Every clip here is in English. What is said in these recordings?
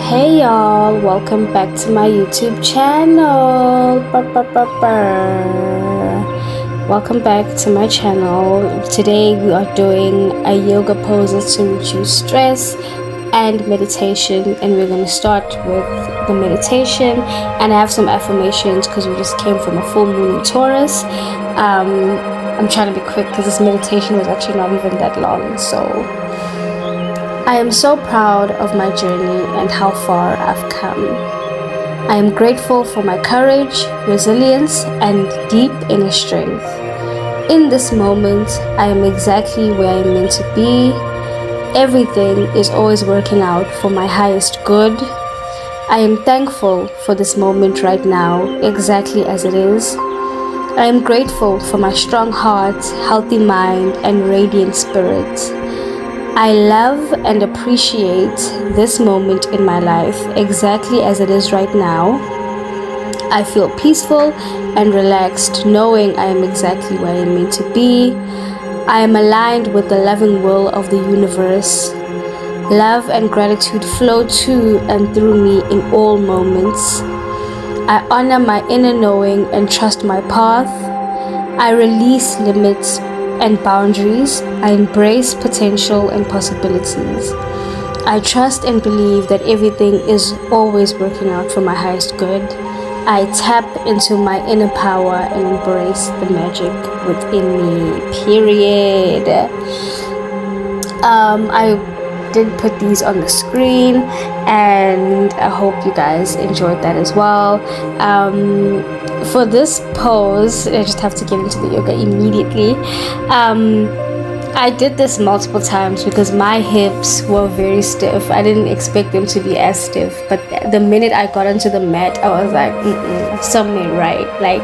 Hey y'all, welcome back to my YouTube channel. Welcome back to my channel. Today we are doing a yoga poses to reduce stress and meditation, and we're going to start with the meditation, and I have some affirmations because we just came from a full moon in Taurus. I'm trying to be quick because this meditation was actually not even that long, so I am so proud of my journey and how far I've come. I am grateful for my courage, resilience, and deep inner strength. In this moment, I am exactly where I'm meant to be. Everything is always working out for my highest good. I am thankful for this moment right now, exactly as it is. I am grateful for my strong heart, healthy mind, and radiant spirit. I love and appreciate this moment in my life exactly as it is right now. I feel peaceful and relaxed knowing I am exactly where I am meant to be. I am aligned with the loving will of the universe. Love and gratitude flow to and through me in all moments. I honor my inner knowing and trust my path. I release limits and boundaries. I embrace potential and possibilities. I trust and believe that everything is always working out for my highest good. I tap into my inner power and embrace the magic within me, period. I did put these on the screen, and I hope you guys enjoyed that as well. For this pose, I just have to get into the yoga immediately. I did this multiple times because my hips were very stiff. I didn't expect them to be as stiff, but the minute I got onto the mat, I was like, something right. Like,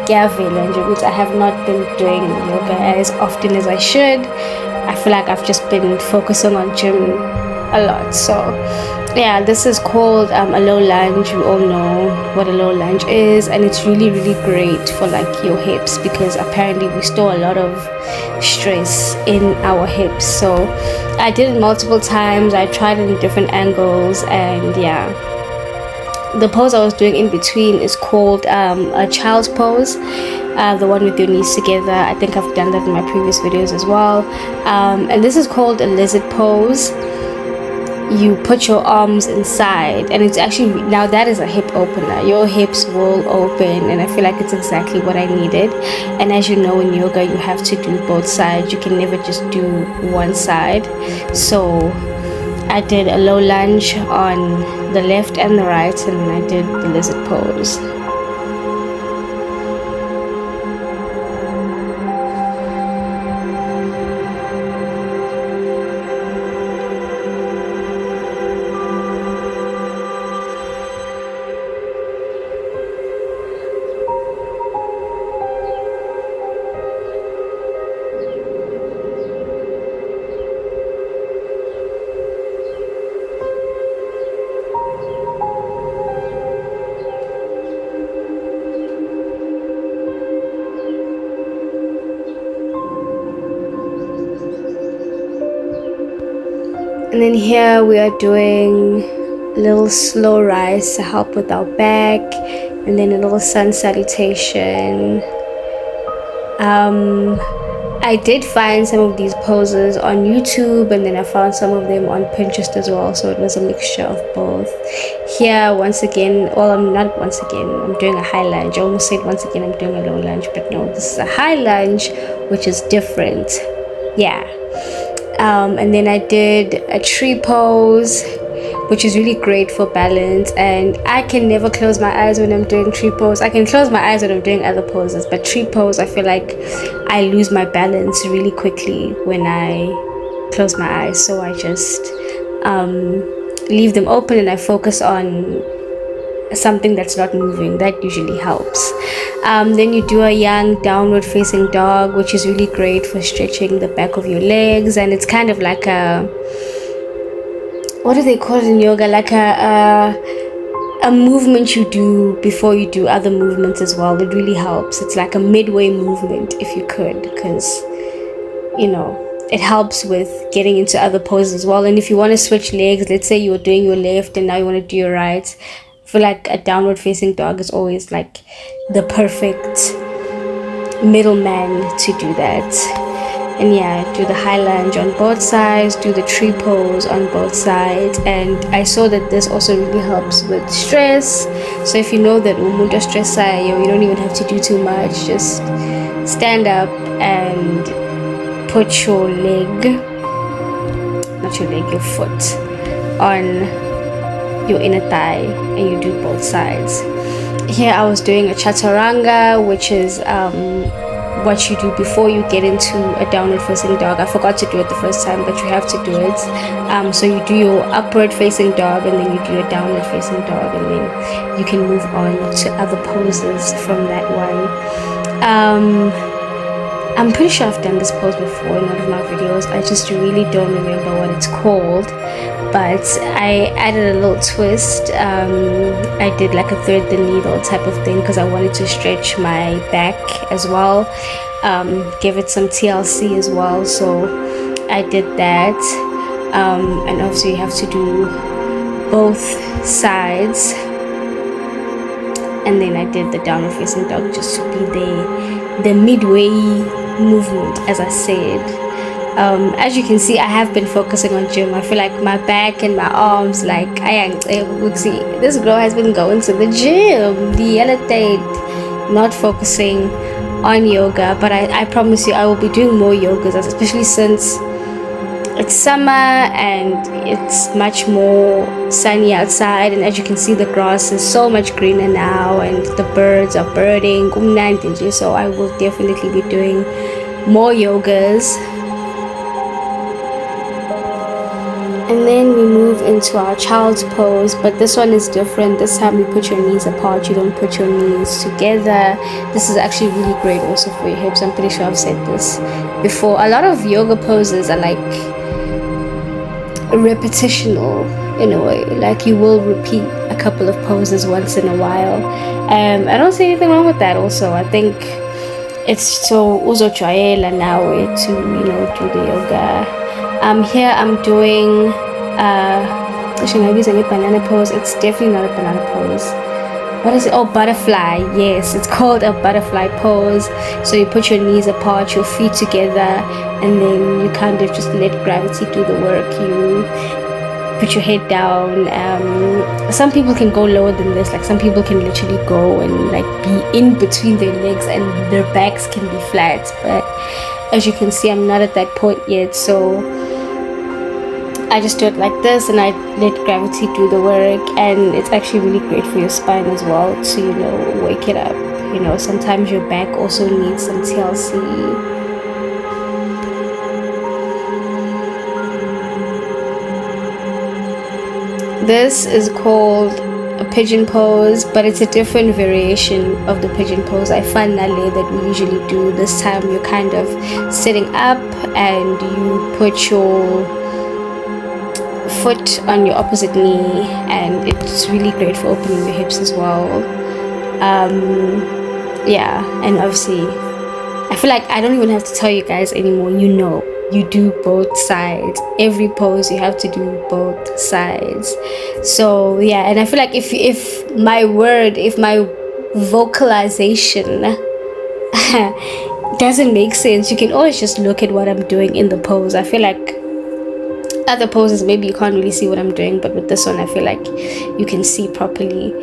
Gavin, which I have not been doing yoga as often as I should. I feel like I've just been focusing on gym a lot. So yeah, this is called a low lunge. We all know what a low lunge is, and it's really great for like your hips because apparently we store a lot of stress in our hips. So I did it multiple times. I tried it in different angles, and yeah, the pose I was doing in between is called a child's pose, the one with your knees together. I think I've done that in my previous videos as well. And this is called a lizard pose. You put your arms inside, and it's actually, now that is a hip opener. Your hips will open, and I feel like it's exactly what I needed. And as you know, in yoga you have to do both sides. You can never just do one side. So I did a low lunge on the left and the right, and then I did the lizard pose. And then here we are doing a little slow rise to help with our back, and then a little sun salutation. I did find some of these poses on YouTube, and then I found some of them on Pinterest as well, so it was a mixture of both. Here, once again, I'm doing a high lunge. I almost said once again I'm doing a low lunge, but no, this is a high lunge, which is different. Yeah. And then I did a tree pose, which is really great for balance. And I can never close my eyes when I'm doing tree pose. I can close my eyes when I'm doing other poses, but tree pose, I feel like I lose my balance really quickly when I close my eyes. So I just leave them open and I focus on something that's not moving. That usually helps. Then you do a young downward facing dog, which is really great for stretching the back of your legs, and it's kind of like a, what do they call it in yoga, like a movement you do before you do other movements as well. It really helps. It's like a midway movement, if you could, because you know it helps with getting into other poses as well. And if you want to switch legs, let's say you're doing your left and now you want to do your right, I feel like a downward facing dog is always like the perfect middleman to do that. And yeah, do the high lunge on both sides, do the tree pose on both sides. And I saw that this also really helps with stress. So if you know that umuntu stress, you don't even have to do too much. Just stand up and put your leg, not your leg, your foot on your inner thigh, and you do both sides. Here I was doing a chaturanga, which is what you do before you get into a downward facing dog. I forgot to do it the first time, but you have to do it. So you do your upward facing dog, and then you do your downward facing dog, and then you can move on to other poses from that one. I'm pretty sure I've done this pose before in one of my videos. I just really don't remember what it's called, but I added a little twist. I did like a thread the needle type of thing because I wanted to stretch my back as well, give it some TLC as well. So I did that, and obviously you have to do both sides. And then I did the downward facing dog just to be the midway movement, as I said. As you can see, I have been focusing on gym. I feel like my back and my arms, like see, this girl has been going to the gym, not focusing on yoga. But I promise you I will be doing more yogas, especially since it's summer and it's much more sunny outside, and as you can see, the grass is so much greener now and the birds are birding. So I will definitely be doing more yogas. And then we move into our child's pose, but this one is different. This time you put your knees apart, you don't put your knees together. This is actually really great also for your hips. I'm pretty sure I've said this before. A lot of yoga poses are like repetitional in a way, like you will repeat a couple of poses once in a while. I don't see anything wrong with that also. I think it's so uzochayela now to do the yoga. Here I'm doing a banana pose. It's definitely not a banana pose. What is it? Oh, butterfly. Yes, it's called a butterfly pose. So you put your knees apart, your feet together, and then you kind of just let gravity do the work. You put your head down. Some people can go lower than this. Like some people can literally go and like be in between their legs and their backs can be flat. But as you can see, I'm not at that point yet. So I just do it like this and I let gravity do the work, and it's actually really great for your spine as well to wake it up. Sometimes your back also needs some TLC. This is called a pigeon pose, but it's a different variation of the pigeon pose. I find that we usually do. This time you're kind of sitting up and you put your foot on your opposite knee, and it's really great for opening your hips as well. And obviously I feel like I don't even have to tell you guys anymore. You do both sides. Every pose you have to do both sides. So yeah, and I feel like if my vocalization doesn't make sense, you can always just look at what I'm doing in the pose. I feel like other poses maybe you can't really see what I'm doing, but with this one I feel like you can see properly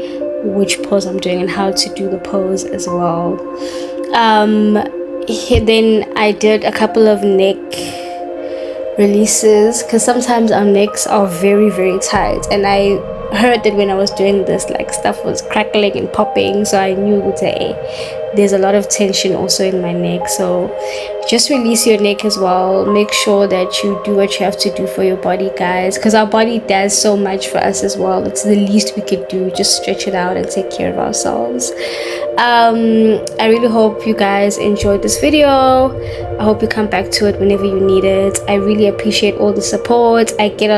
which pose I'm doing and how to do the pose as well. Then I did a couple of neck releases because sometimes our necks are very, very tight, and I heard that when I was doing this, like stuff was crackling and popping, so I knew that there's a lot of tension also in my neck. So just release your neck as well. Make sure that you do what you have to do for your body, guys, because our body does so much for us as well. It's the least we could do, just stretch it out and take care of ourselves. I really hope you guys enjoyed this video. I hope you come back to it whenever you need it. I really appreciate all the support. I get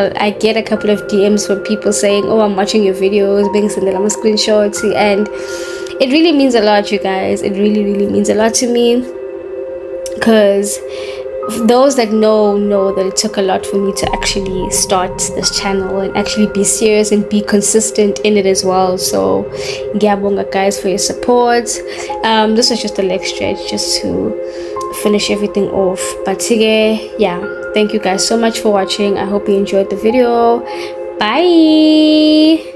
a couple of DMs from people saying, oh, I'm watching your videos, being sending them screenshots, and it really means a lot, you guys. It really, really means a lot to me, because those that know that it took a lot for me to actually start this channel and actually be serious and be consistent in it as well. So ngiyabonga guys for your support. This was just a leg stretch just to finish everything off, but yeah, thank you guys so much for watching. I hope you enjoyed the video. Bye.